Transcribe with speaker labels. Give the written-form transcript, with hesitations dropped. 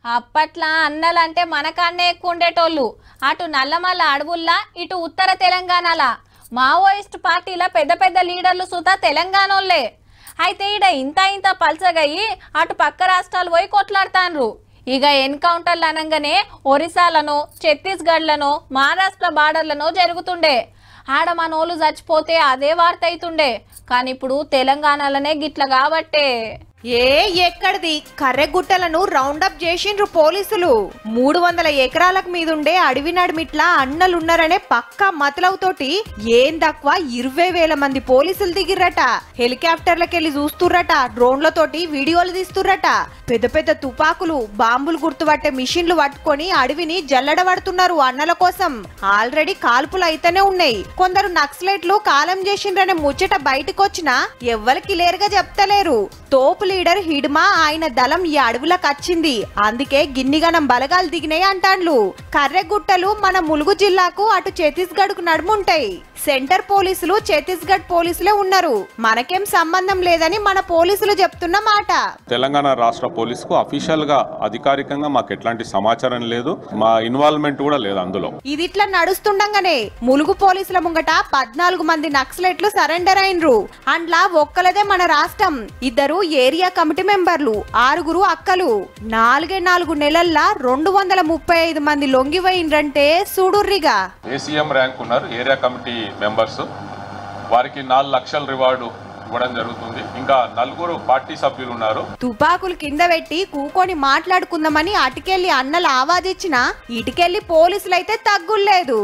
Speaker 1: అప్పట్లా అన్నలంటే మనకన్నే ఎక్కువ ఉండేటోళ్ళు. అటు నల్లమల్ల అడవుల్లా ఇటు ఉత్తర తెలంగాణల మావోయిస్ట్ పార్టీల పెద్ద పెద్ద లీడర్లు సుతా తెలంగాణోళ్లే. అయితే ఈడ ఇంత పల్చగయ్యి అటు పక్క రాష్ట్రాలు పోయి కొట్లాడతాన్రు. ఇక ఎన్కౌంటర్లు అనగానే ఒరిస్సాలను, ఛత్తీస్గఢ్లను, మహారాష్ట్ర బార్డర్లను జరుగుతుండే. ఆడ మనోళ్ళు చచ్చిపోతే అదే వార్త అవుతుండే. కానీ ఇప్పుడు తెలంగాణలోనే గిట్ల కాబట్టే.
Speaker 2: ఎక్కడిది కర్రెగుట్టలను రౌండప్ చేసిండ్రు పోలీసులు. 300 ఎకరాలకు మీదుండే అడవి నడిమిట్లా అన్నలున్నారనే పక్కా మతలవుతోటి ఏం తక్కువ 20,000 మంది పోలీసులు దిగిర్రట. హెలికాప్టర్లకెళ్లి చూస్తుర్రట, డ్రోన్లతోటి వీడియోలు తీస్తుర్రట. పెద్ద పెద్ద తుపాకులు, బాంబులు గుర్తుపట్టే మిషన్లు పట్టుకొని అడవిని జల్లడబడుతున్నారు అన్నల కోసం. ఆల్రెడీ కాల్పులు అయితేనే ఉన్నాయి. కొందరు నక్సలైట్లు కాలం చేసిండ్రనే ముచ్చట బయటకొచ్చినా ఎవ్వరికి లేరుగా చెప్తలేరు. తోపు లీడర్ హిడ్మా ఆయన దళం ఈ అడవులకు వచ్చింది, అందుకే గిన్నిగనం బలగాలు దిగినాయి అంటాండ్లు. కర్రెగుట్టలు మన ములుగు జిల్లాకు అటు ఛత్తీస్గఢ్ కు నడుముంటాయి. సెంటర్ పోలీసులు ఛత్తీస్గఢ్ పోలీసులే ఉన్నారు. మనకేం సంబంధం లేదని మన పోలీసులు చెప్తున్న మాట.
Speaker 3: తెలంగాణ రాష్ట్ర పోలీసుకు అఫీషియల్ గా అధికారికంగా మాకు ఎట్లాంటి సమాచారం లేదు, మా ఇన్వాల్వ్మెంట్ కూడా లేదు అందులో.
Speaker 2: ఇది ఇట్లా నడుస్తుండగానే ములుగు పోలీసుల ముంగట 14 మంది నక్సలైట్లు సరెండర్ అయినరు. అండ్లా ఒక్కలదే మన రాష్ట్రం. 2 ఏరియా కమిటీ మెంబర్లు, 6 అక్కలు. 4 నెలల్లో 235 మంది లొంగిపోయిండ్రంటే చూడుర్రిగా.
Speaker 3: ఏసీఎం ర్యాంక్ ఉన్నారు ఏరియా కమిటీ మెంబర్స్, వారికి 4 లక్షల రివార్డు ఇవ్వడం జరుగుతుంది. ఇంకా 4 పార్టీ సభ్యులు ఉన్నారు.
Speaker 2: తుపాకులు కింద పెట్టి కూకొని మాట్లాడుకుందామని అటుకెళ్లి అన్నలు ఆవాజిచ్చినా ఇటుకెళ్లి పోలీసులైతే తగ్గులేదు.